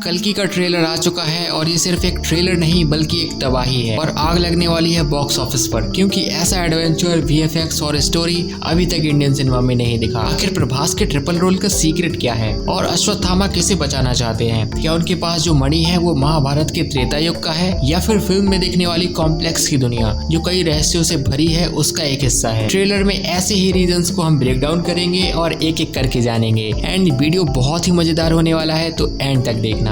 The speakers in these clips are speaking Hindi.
कल्कि का ट्रेलर आ चुका है और ये सिर्फ एक ट्रेलर नहीं बल्कि एक तबाही है और आग लगने वाली है बॉक्स ऑफिस पर, क्योंकि ऐसा एडवेंचर, वीएफएक्स और स्टोरी अभी तक इंडियन सिनेमा में नहीं दिखा। आखिर प्रभास के ट्रिपल रोल का सीक्रेट क्या है और अश्वत्थामा किसे बचाना चाहते हैं? क्या उनके पास जो मणि है वो महाभारत के त्रेता युग का है या फिर फिल्म में देखने वाली कॉम्प्लेक्स की दुनिया जो कई रहस्यों से भरी है उसका एक हिस्सा है? ट्रेलर में ऐसे ही रीजंस को हम ब्रेक डाउन करेंगे और एक एक करके जानेंगे एंड वीडियो बहुत ही मजेदार होने वाला है, तो एंड तक देखना।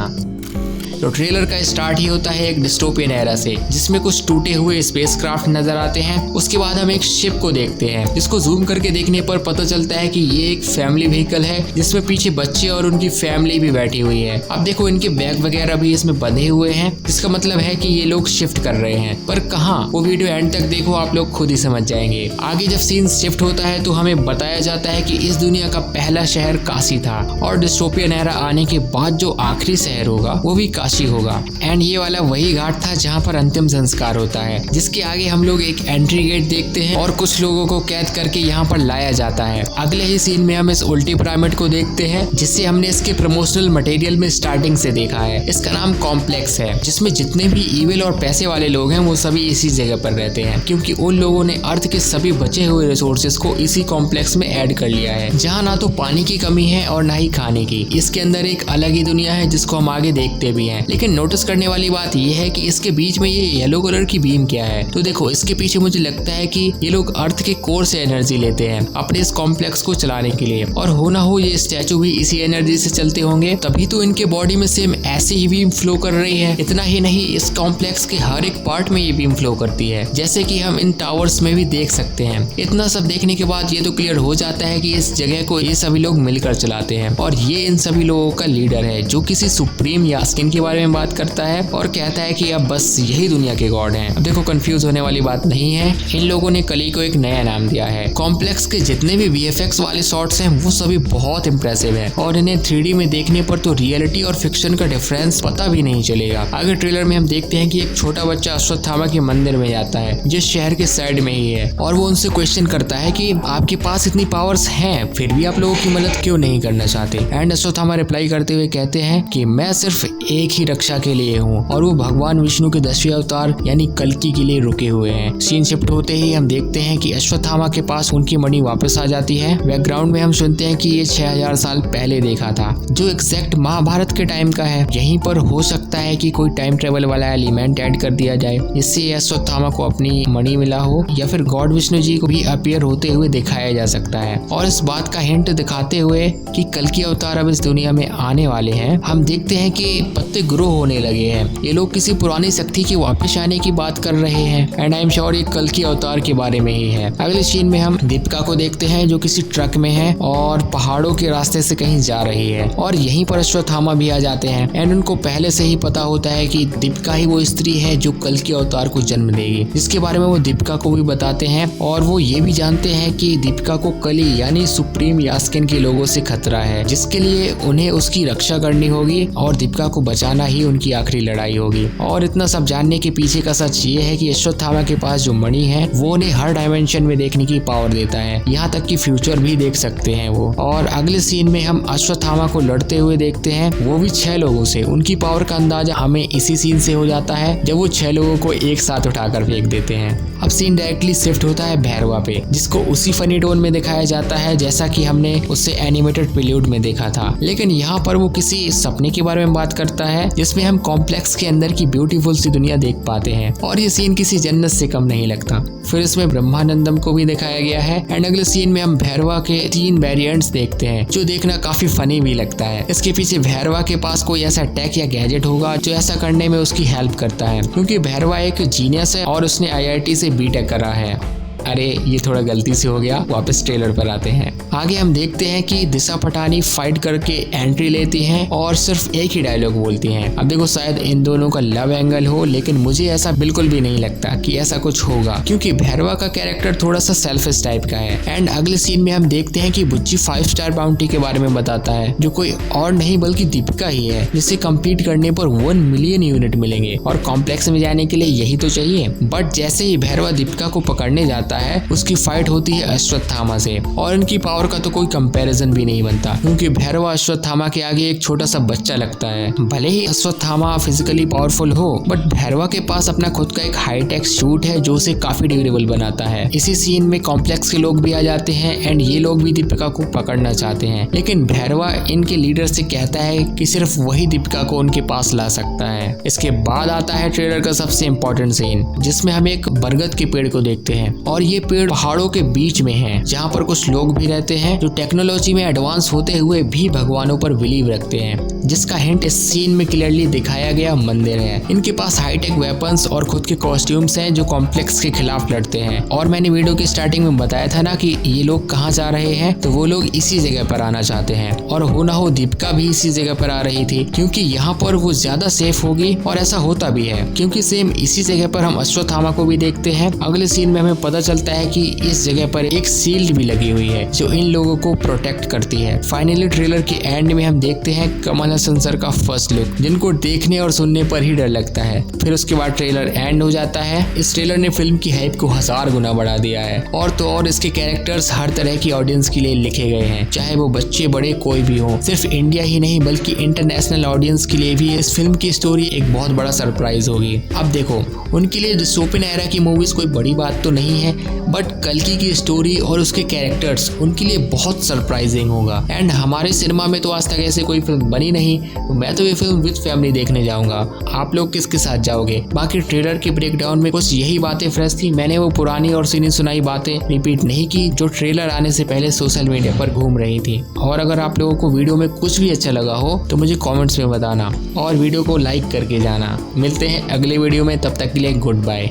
तो ट्रेलर का स्टार्ट ही होता है एक डिस्टोपियन एरा से, जिसमें कुछ टूटे हुए स्पेसक्राफ्ट नजर आते हैं। उसके बाद हम एक शिप को देखते हैं जिसको जूम करके देखने पर पता चलता है कि ये एक फैमिली व्हीकल है जिसमें पीछे बच्चे और उनकी फैमिली भी बैठी हुई है। अब देखो इनके बैग वगैरह भी इसमें बंधे हुए हैं, जिसका मतलब है कि ये लोग शिफ्ट कर रहे हैं, पर कहाँ? वो वीडियो एंड तक देखो, आप लोग खुद ही समझ जाएंगे। आगे जब सीन शिफ्ट होता है तो हमें बताया जाता है कि इस दुनिया का पहला शहर काशी था और डिस्टोपियन एरा आने के बाद जो आखिरी शहर होगा वो भी काशी होगा। एंड ये वाला वही घाट था जहाँ पर अंतिम संस्कार होता है, जिसके आगे हम लोग एक एंट्री गेट देखते हैं और कुछ लोगों को कैद करके यहाँ पर लाया जाता है। अगले ही सीन में हम इस उल्टी पिरामिड को देखते हैं जिसे हमने इसके प्रमोशनल मटेरियल में स्टार्टिंग से देखा है। इसका नाम कॉम्प्लेक्स है, जिसमें जितने भी इविल और पैसे वाले लोग हैं वो सभी इसी जगह पर रहते हैं, क्योंकि उन लोगों ने अर्थ के सभी बचे हुए रिसोर्सेज को इसी कॉम्प्लेक्स में ऐड कर लिया है, जहाँ ना तो पानी की कमी है और ना ही खाने की। इसके अंदर एक अलग ही दुनिया है जिसको हम आगे देखते भी हैं। लेकिन नोटिस करने वाली बात यह है कि इसके बीच में ये येलो कलर की बीम क्या है? तो देखो इसके पीछे मुझे लगता है कि ये लोग अर्थ के कोर से एनर्जी लेते हैं अपने इस कॉम्प्लेक्स को चलाने के लिए, और हो ना हो ये स्टैचू भी इसी एनर्जी से चलते होंगे, तभी तो इनके बॉडी में सेम ऐसे ही बीम फ्लो कर रही है। इतना ही नहीं, इस कॉम्प्लेक्स के हर एक पार्ट में ये बीम फ्लो करती है, जैसे कि हम इन टावर्स में भी देख सकते हैं। इतना सब देखने के बाद ये तो क्लियर हो जाता है कि इस जगह को ये सभी लोग मिलकर चलाते हैं और ये इन सभी लोगों का लीडर है, जो किसी सुप्रीम यास्किन के बारे में बात करता है और कहता है कि अब बस यही दुनिया के गॉड हैं। अब देखो कंफ्यूज होने वाली बात नहीं है, इन लोगों ने कली को एक नया नाम दिया है। कॉम्प्लेक्स के जितने भी वीएफएक्स वाले शॉट्स हैं वो सभी बहुत इंप्रेसिव है और इन्हें 3D में देखने पर तो रियलिटी और फिक्शन का डिफरेंस पता भी नहीं चलेगा। आगे ट्रेलर में हम देखते हैं कि एक छोटा बच्चा अश्वत्थामा के मंदिर में जाता है, जिस शहर के साइड में ही है, और वो उनसे क्वेश्चन करता है कि आपके पास इतनी पावर्स हैं, फिर भी आप लोगों की मदद क्यों नहीं करना चाहते? एंड अश्वत्थामा रिप्लाई करते हुए कहते हैं कि मैं सिर्फ एक ही रक्षा के लिए हूँ और वो भगवान विष्णु के 10वें अवतार यानी कल्कि के लिए रुके हुए हैं। सीन शिफ्ट होते ही हम देखते हैं कि अश्वत्थामा के पास उनकी मणि वापस आ जाती है। बैकग्राउंड में हम सुनते हैं कि ये 6000 साल पहले देखा था, जो एग्जैक्ट महाभारत के टाइम का है। यहीं पर हो सकता है कि कोई टाइम ट्रेवल वाला एलिमेंट ऐड कर दिया जाए, जिससे अश्वत्थामा को अपनी मणि मिला हो, या फिर गॉड विष्णु जी को भी अपीयर होते हुए दिखाया जा सकता है। और इस बात का हिंट दिखाते हुए कि कल्कि अवतार अब इस दुनिया में आने वाले हैं, हम देखते हैं कि पत्ते ग्रो होने लगे हैं। ये लोग किसी पुरानी शक्ति के वापस आने की बात कर रहे हैं एंड आई एम श्योर ये कल्कि अवतार के बारे में ही है। अगले सीन में हम दीपिका को देखते हैं जो किसी ट्रक में है और पहाड़ों के रास्ते से कहीं जा रही है, और यहीं पर अश्वत्थामा भी आ जाते हैं एंड उनको पहले से ही पता होता है कि दीपिका ही वो स्त्री है जो कल्कि अवतार को जन्म देगी, जिसके बारे में वो दीपिका को भी बताते हैं। और वो ये भी जानते हैं कि दीपिका को कली यानी सुप्रीम यास्किन के लोगों से खतरा है, जिसके लिए उन्हें उसकी रक्षा करनी होगी और दीपिका को बचाना ही उनकी आखिरी लड़ाई होगी। और इतना सब जानने के पीछे का सच ये है कि अश्वत्थामा के पास जो मणि है वो उन्हें हर डायमेंशन में देखने की पावर देता है, यहाँ तक कि फ्यूचर भी देख सकते हैं वो। और अगले सीन में हम अश्वत्थामा को लड़ते हुए देखते हैं, वो भी 6 लोगों से। उनकी पावर का अंदाजा हमें इसी सीन से हो जाता है जब वो 6 लोगों को एक साथ उठाकर फेंक देते हैं। अब सीन डायरेक्टली शिफ्ट होता है भैरवा पे, जिसको उसी फनी टोन में दिखाया जाता है जैसा कि हमने उससे एनिमेटेड प्रील्यूड में देखा था, लेकिन यहाँ पर वो किसी सपने के बारे में बात करता है जिसमें हम कॉम्प्लेक्स के अंदर की ब्यूटीफुल सी दुनिया देख पाते हैं, और ये सीन किसी जन्नत से कम नहीं लगता। फिर इसमें ब्रह्मानंदम को भी दिखाया गया है एंड अगले सीन में हम भैरवा के 3 वेरिएंट्स देखते हैं, जो देखना काफी फनी भी लगता है। इसके पीछे भैरवा के पास कोई ऐसा टेक या गैजेट होगा जो ऐसा करने में उसकी हेल्प करता है, क्योंकि भैरवा एक जीनियस है और उसने IIT से बीटेक करा है। अरे ये थोड़ा गलती से हो गया, वापस ट्रेलर पर आते हैं। आगे हम देखते हैं कि दिशा पटानी फाइट करके एंट्री लेती हैं और सिर्फ एक ही डायलॉग बोलती हैं। अब देखो शायद इन दोनों का लव एंगल हो, लेकिन मुझे ऐसा बिल्कुल भी नहीं लगता कि ऐसा कुछ होगा, क्योंकि भैरवा का कैरेक्टर थोड़ा सा सेल्फिश टाइप का है। एंड अगले सीन में हम देखते हैं कि बुच्ची 5 स्टार बाउंटी के बारे में बताता है, जो कोई और नहीं बल्कि दीपिका ही है, जिसे कंप्लीट करने पर 1 मिलियन यूनिट मिलेंगे और कॉम्प्लेक्स में जाने के लिए यही तो चाहिए। बट जैसे ही भैरवा दीपिका को पकड़ने जाता है उसकी फाइट होती है अश्वत्थामा से, और इनकी पावर का तो कोई कंपैरिजन भी नहीं बनता, क्योंकि भैरवा अश्वत्थामा के आगे एक छोटा सा बच्चा लगता है। भले ही अश्वत्थामा फिजिकली पावरफुल हो, बट भैरवा के पास अपना खुद का एक हाईटेक सूट है जो उसे काफी ड्यूरेबल बनाता है। इसी सीन में कॉम्प्लेक्स के लोग भी आ जाते हैं एंड ये लोग भी दीपिका को पकड़ना चाहते हैं, लेकिन भैरवा इनके लीडर से कहता है कि सिर्फ वही दीपिका को उनके पास ला सकता है। इसके बाद आता है ट्रेलर का सबसे इम्पोर्टेंट सीन, जिसमें हम एक बरगद के पेड़ को देखते हैं, और ये पेड़ पहाड़ों के बीच में है, जहाँ पर कुछ लोग भी रहते हैं जो टेक्नोलॉजी में एडवांस होते हुए भी भगवानों पर बिलीव रखते हैं, जिसका हिंट इस सीन में क्लियरली दिखाया गया मंदिर है। इनके पास हाईटेक वेपन्स और खुद के कॉस्ट्यूम्स हैं जो कॉम्प्लेक्स के खिलाफ लड़ते हैं। और मैंने वीडियो की स्टार्टिंग में बताया था ना कि ये लोग कहाँ जा रहे हैं, तो वो लोग इसी जगह पर आना चाहते हैं, और हो ना हो दीपिका भी इसी जगह पर आ रही थी, क्योंकि यहाँ पर वो ज्यादा सेफ होगी, और ऐसा होता भी है, क्योंकि सेम इसी जगह पर हम अश्वत्थामा को भी देखते हैं। अगले सीन में हमें पता चलता है कि इस जगह पर एक शील्ड भी लगी हुई है जो इन लोगों को प्रोटेक्ट करती है। फाइनली ट्रेलर के एंड में हम देखते हैं कमल हसन सर का फर्स्ट लुक, जिनको देखने और सुनने पर ही डर लगता है। फिर उसके बाद ट्रेलर एंड हो जाता है। इस ट्रेलर ने फिल्म की हाइप को 1000 गुना बढ़ा दिया है, और तो और इसके कैरेक्टर्स हर तरह की ऑडियंस के लिए लिखे गए हैं, चाहे वो बच्चे बड़े कोई भी हो। सिर्फ इंडिया ही नहीं बल्कि इंटरनेशनल ऑडियंस के लिए भी इस फिल्म की स्टोरी एक बहुत बड़ा सरप्राइज होगी। अब देखो, उनके लिए डिस्टोपियन एरा की मूवीज कोई बड़ी बात तो नहीं है, बट कल्कि की स्टोरी और उसके कैरेक्टर्स उनके लिए बहुत सरप्राइजिंग होगा। एंड हमारे सिनेमा में तो आज तक ऐसे कोई फिल्म बनी नहीं, तो मैं तो ये फिल्म विद फैमिली देखने जाऊंगा। आप लोग किसके साथ जाओगे? बाकी ट्रेलर के ब्रेकडाउन में कुछ यही बातें फ्रेश थी। मैंने वो पुरानी और सुनी सुनाई बातें रिपीट नहीं की जो ट्रेलर आने से पहले सोशल मीडिया पर घूम रही थी। और अगर आप लोगों को वीडियो में कुछ भी अच्छा लगा हो तो मुझे कमेंट्स में बताना, और वीडियो को लाइक करके जाना। मिलते हैं अगले वीडियो में, तब तक के लिए गुड बाय।